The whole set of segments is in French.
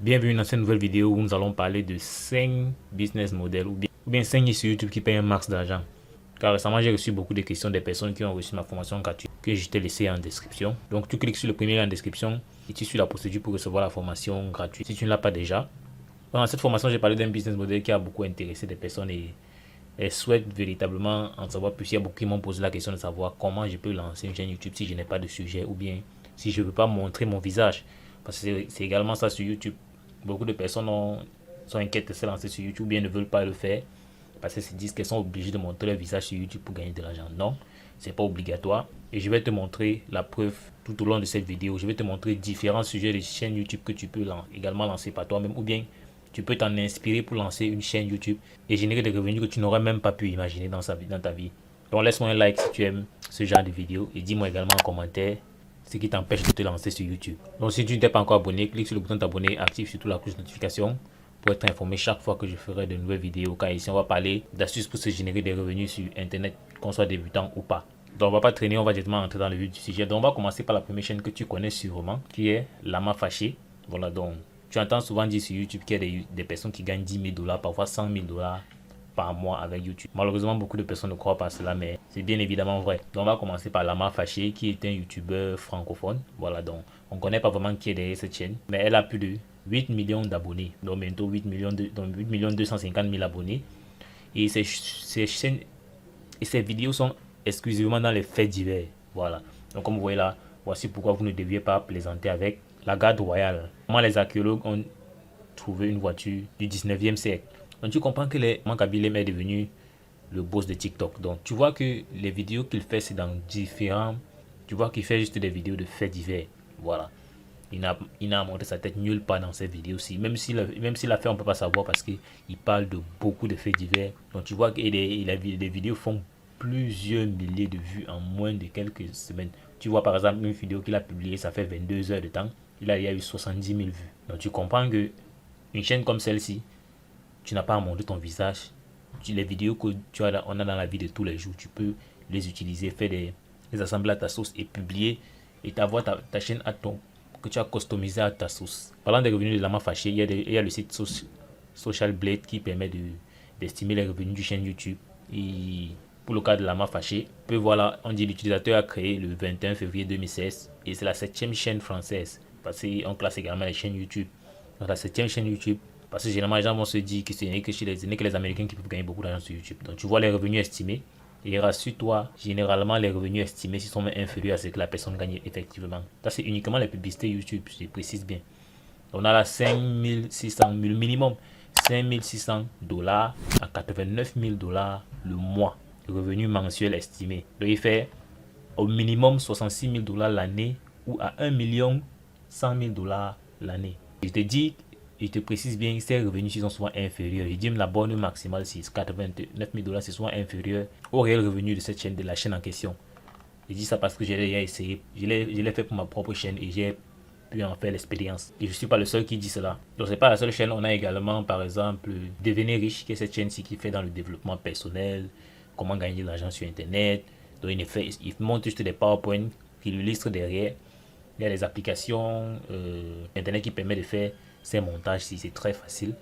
Bienvenue dans cette nouvelle vidéo où nous allons parler de 5 business models ou bien 5 niches sur YouTube qui payent un max d'argent. Car récemment, j'ai reçu beaucoup de questions des personnes qui ont reçu ma formation gratuite que je t'ai laissé en description. Donc, tu cliques sur le premier lien en description et tu suis la procédure pour recevoir la formation gratuite si tu ne l'as pas déjà. Dans cette formation, j'ai parlé d'un business model qui a beaucoup intéressé des personnes et elles souhaitent véritablement en savoir plus. Il y a beaucoup qui m'ont posé la question de savoir comment je peux lancer une chaîne YouTube si je n'ai pas de sujet ou bien si je ne veux pas montrer mon visage. Parce que c'est également ça sur YouTube. Beaucoup de personnes sont inquiètes de se lancer sur YouTube ou bien ne veulent pas le faire parce qu'elles se disent qu'elles sont obligées de montrer leur visage sur YouTube pour gagner de l'argent. Non, c'est pas obligatoire. Et je vais te montrer la preuve tout au long de cette vidéo. Je vais te montrer différents sujets de chaînes YouTube que tu peux également lancer par toi-même ou bien tu peux t'en inspirer pour lancer une chaîne YouTube et générer des revenus que tu n'aurais même pas pu imaginer dans ta vie. Donc laisse-moi un like si tu aimes ce genre de vidéo et dis-moi également en commentaire ce qui t'empêche de te lancer sur YouTube. Donc si tu ne t'es pas encore abonné, clique sur le bouton t'abonner, active surtout la cloche de notification pour être informé chaque fois que je ferai de nouvelles vidéos. Car ici on va parler d'astuces pour se générer des revenus sur internet, qu'on soit débutant ou pas. Donc on va pas traîner, on va directement entrer dans le vif du sujet. Donc on va commencer par la première chaîne que tu connais sûrement, qui est Lama Fâché. Voilà, donc tu entends souvent dire sur YouTube qu'il y a des personnes qui gagnent 10 000 $, parfois 100 000 $ par mois avec YouTube. Malheureusement, beaucoup de personnes ne croient pas à cela, mais c'est bien évidemment vrai. Donc, on va commencer par Lama Fâché, qui est un YouTuber francophone. Voilà, donc on ne connaît pas vraiment qui est derrière cette chaîne, mais elle a plus de 8 millions d'abonnés. Donc, bientôt 8 millions 250 000 abonnés. Et ses vidéos sont exclusivement dans les faits divers. Voilà. Donc, comme vous voyez là, voici pourquoi vous ne deviez pas plaisanter avec la garde royale. Comment les archéologues ont trouvé une voiture du 19e siècle. Donc tu comprends que Kabilem est devenu le boss de TikTok. Donc tu vois que les vidéos qu'il fait, c'est dans différents... Tu vois qu'il fait juste des vidéos de faits divers. Voilà. Il n'a montré sa tête nulle part dans cette vidéo-ci. Même s'il a fait, on ne peut pas savoir parce qu'il parle de beaucoup de faits divers. Donc tu vois que les vidéos font plusieurs milliers de vues en moins de quelques semaines. Tu vois par exemple une vidéo qu'il a publiée, ça fait 22 heures de temps. Il y a eu 70 000 vues. Donc tu comprends que une chaîne comme celle-ci, tu n'as pas à montrer ton visage. Les vidéos que on a dans la vie de tous les jours, tu peux les utiliser, faire des assembler à ta sauce et publier et avoir ta chaîne que tu as customisé à ta sauce. Parlant des revenus de Lama Fâché, il y a le site Social Blade qui permet d'estimer les revenus du chaîne YouTube. Et pour le cas de Lama Fâché, on peut voir là, on dit l'utilisateur a créé le 21 février 2016 et c'est la 7e chaîne française. Parce qu'on classe également les chaînes YouTube. Donc la 7e chaîne YouTube. Parce que généralement les gens vont se dire que ce n'est que les Américains qui peuvent gagner beaucoup d'argent sur YouTube. Donc tu vois les revenus estimés. Et rassure-toi, généralement les revenus estimés sont inférieurs à ce que la personne gagne effectivement. Ça c'est uniquement les publicités YouTube, je précise bien. On a là 5600 000 minimum. 5600 $ à 89 000 $ le mois. Le revenu mensuel estimé. Donc il fait au minimum 66 000 $ l'année ou à 1 100 000 $ l'année. Je te précise bien, ces revenus sont souvent inférieurs. Je dis la bonne maximale, c'est 89 000 $, c'est souvent inférieur au réel revenu de cette chaîne, de la chaîne en question. Je dis ça parce que j'ai essayé. Je l'ai fait pour ma propre chaîne et j'ai pu en faire l'expérience. Et je ne suis pas le seul qui dit cela. Donc, c'est pas la seule chaîne. On a également, par exemple, Devenez riche, qui est cette chaîne-ci qui fait dans le développement personnel, comment gagner de l'argent sur Internet. Donc, il montre juste des PowerPoint qui illustrent derrière. Il y a des applications Internet qui permettent de faire ces montages, si c'est très facile.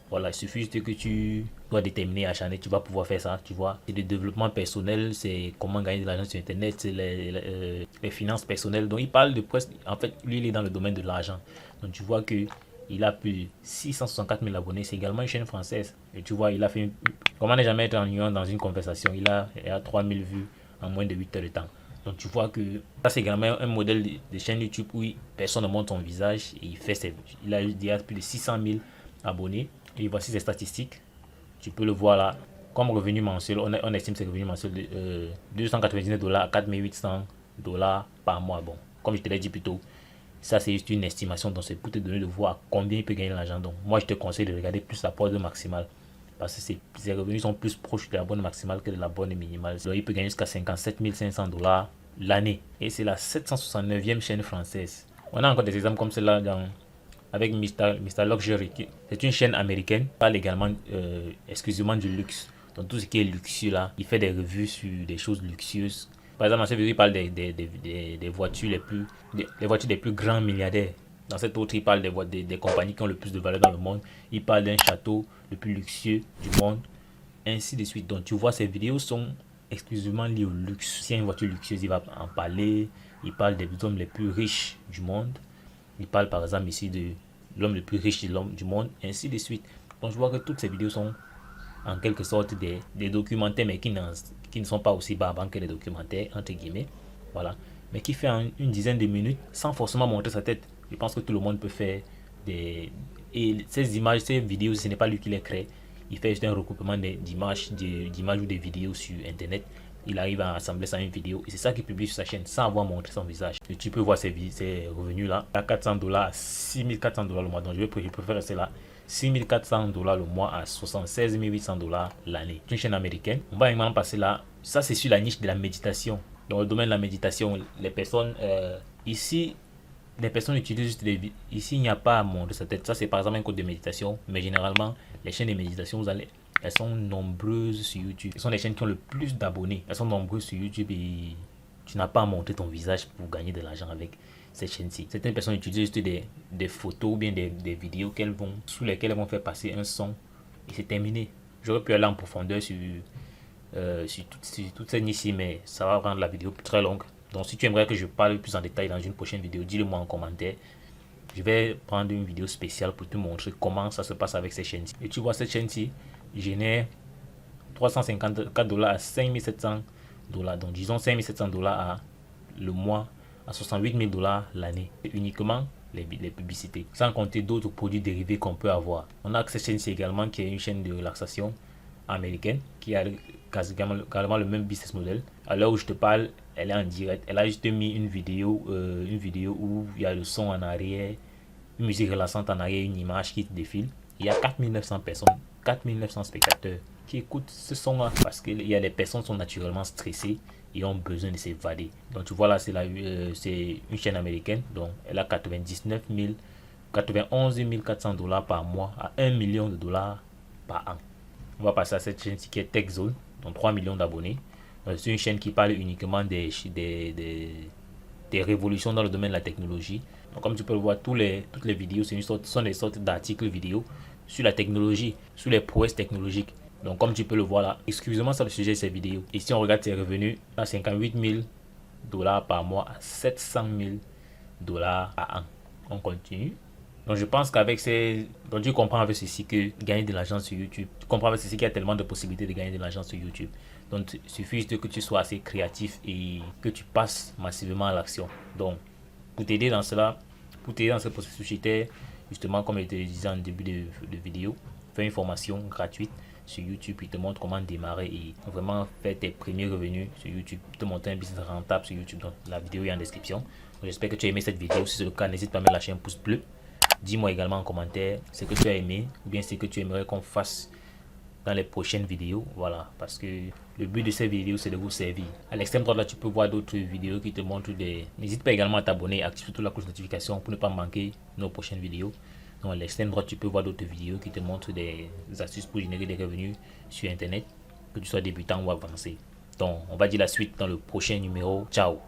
Voilà, il suffit juste que tu dois déterminer, acharné, tu vas pouvoir faire ça, tu vois. C'est le développement personnel, c'est comment gagner de l'argent sur Internet, c'est les finances personnelles. Donc, il parle de presque, en fait, lui, il est dans le domaine de l'argent. Donc, tu vois que il a plus de 664 000 abonnés. C'est également une chaîne française. Et tu vois, il a fait comment ne jamais être ennuyant dans une conversation. Il a 3000 vues en moins de 8 heures de temps. Donc tu vois que ça c'est également un modèle de chaîne YouTube où personne ne montre son visage et il a plus de 600 000 abonnés. Et voici ses statistiques. Tu peux le voir là. Comme revenu mensuel, on estime ses revenus mensuels de 299 $ à 4800 $ par mois. Bon, comme je te l'ai dit plus tôt, ça c'est juste une estimation. Donc c'est pour te donner de voir combien il peut gagner l'argent. Donc moi je te conseille de regarder plus la pause maximale. Parce que ses revenus sont plus proches de la bonne maximale que de la bonne minimale. Donc, il peut gagner jusqu'à 57 500 $ l'année. Et c'est la 769e chaîne française. On a encore des exemples comme cela avec Mr. Luxury. C'est une chaîne américaine, parle également exclusivement du luxe. Donc tout ce qui est luxueux là, il fait des revues sur des choses luxueuses. Par exemple, dans cette vidéo, il parle des voitures les voitures des plus grands milliardaires. Dans cette autre, il parle des compagnies qui ont le plus de valeur dans le monde. Il parle d'un château le plus luxueux du monde, ainsi de suite. Donc tu vois, ces vidéos sont exclusivement liées au luxe. Si y a une voiture luxueuse, il va en parler. Il parle des hommes les plus riches du monde. Il parle par exemple ici de l'homme le plus riche du monde, ainsi de suite. Donc je vois que toutes ces vidéos sont en quelque sorte des documentaires, mais qui ne sont pas aussi barbants que les documentaires, entre guillemets. Voilà. Mais qui fait une dizaine de minutes sans forcément montrer sa tête. Je pense que tout le monde peut faire des... Et ces images, ces vidéos, ce n'est pas lui qui les crée. Il fait juste un recoupement d'images ou des vidéos sur Internet. Il arrive à assembler ça en une vidéo. Et c'est ça qu'il publie sur sa chaîne sans avoir montré son visage. Et tu peux voir ses revenus là. À $400 à $6 400 le mois. Donc je préfère rester là. $6 400 le mois à $76 800 l'année. C'est une chaîne américaine. On va également passer là. Ça, c'est sur la niche de la méditation. Dans le domaine de la méditation, les personnes ici, les personnes utilisent juste ici, il n'y a pas à montrer sa tête. Ça, c'est par exemple un code de méditation. Mais généralement, les chaînes de méditation, elles sont nombreuses sur YouTube. Ce sont les chaînes qui ont le plus d'abonnés. Elles sont nombreuses sur YouTube et tu n'as pas à montrer ton visage pour gagner de l'argent avec cette chaîne-ci. Certaines personnes utilisent juste des photos ou bien des vidéos sous lesquelles elles vont faire passer un son et c'est terminé. J'aurais pu aller en profondeur sur toute cette niche, mais ça va rendre la vidéo très longue. Donc si tu aimerais que je parle plus en détail dans une prochaine vidéo, dis-le moi en commentaire. Je vais prendre une vidéo spéciale pour te montrer comment ça se passe avec cette chaîne-ci. Et tu vois, cette chaîne-ci génère $354 à $5700. Donc disons $5700 à le mois, à $68 000 l'année. Uniquement les publicités, sans compter d'autres produits dérivés qu'on peut avoir. On a cette chaîne-ci également qui est une chaîne de relaxation américaine qui a carrément le même business model. À l'heure où je te parle, elle est en direct. Elle a juste mis une vidéo où il y a le son en arrière, une musique relaxante en arrière, une image qui défile. Il y a 4900 personnes, 4900 spectateurs qui écoutent ce son-là parce qu'il y a des personnes qui sont naturellement stressées et ont besoin de s'évader. Donc tu vois là, c'est une chaîne américaine. Donc elle a 91 400 $ par mois à $1 million par an. On va passer à cette chaîne qui est TechZone, donc 3 millions d'abonnés. C'est une chaîne qui parle uniquement des révolutions dans le domaine de la technologie. Donc comme tu peux le voir, toutes les vidéos sont des sortes d'articles vidéo sur la technologie, sur les prouesses technologiques. Donc comme tu peux le voir là, exclusivement sur le sujet de ces vidéos. Et si on regarde ses revenus, à $58 000 par mois à $700 000 par an. On continue. Donc je pense qu'avec donc tu comprends avec ceci que gagner de l'argent sur YouTube, tu comprends avec ceci qu'il y a tellement de possibilités de gagner de l'argent sur YouTube. Donc il suffit juste que tu sois assez créatif et que tu passes massivement à l'action. Donc pour t'aider dans cela, pour t'aider dans ce processus, j'étais justement, comme je te disais en début de vidéo, faire une formation gratuite sur YouTube qui te montre comment démarrer et vraiment faire tes premiers revenus sur YouTube, te monter un business rentable sur YouTube. Donc la vidéo est en description. J'espère que tu as aimé cette vidéo. Si c'est le cas, n'hésite pas à mettre la chaîne pouce bleu. Dis-moi également en commentaire ce que tu as aimé ou bien ce que tu aimerais qu'on fasse dans les prochaines vidéos. Voilà, parce que le but de ces vidéos, c'est de vous servir. À l'extrême droite, là, tu peux voir d'autres vidéos qui te montrent N'hésite pas également à t'abonner, active surtout la cloche de notification pour ne pas manquer nos prochaines vidéos. Donc à l'extrême droite, tu peux voir d'autres vidéos qui te montrent des astuces pour générer des revenus sur Internet, que tu sois débutant ou avancé. Donc, on va dire la suite dans le prochain numéro. Ciao!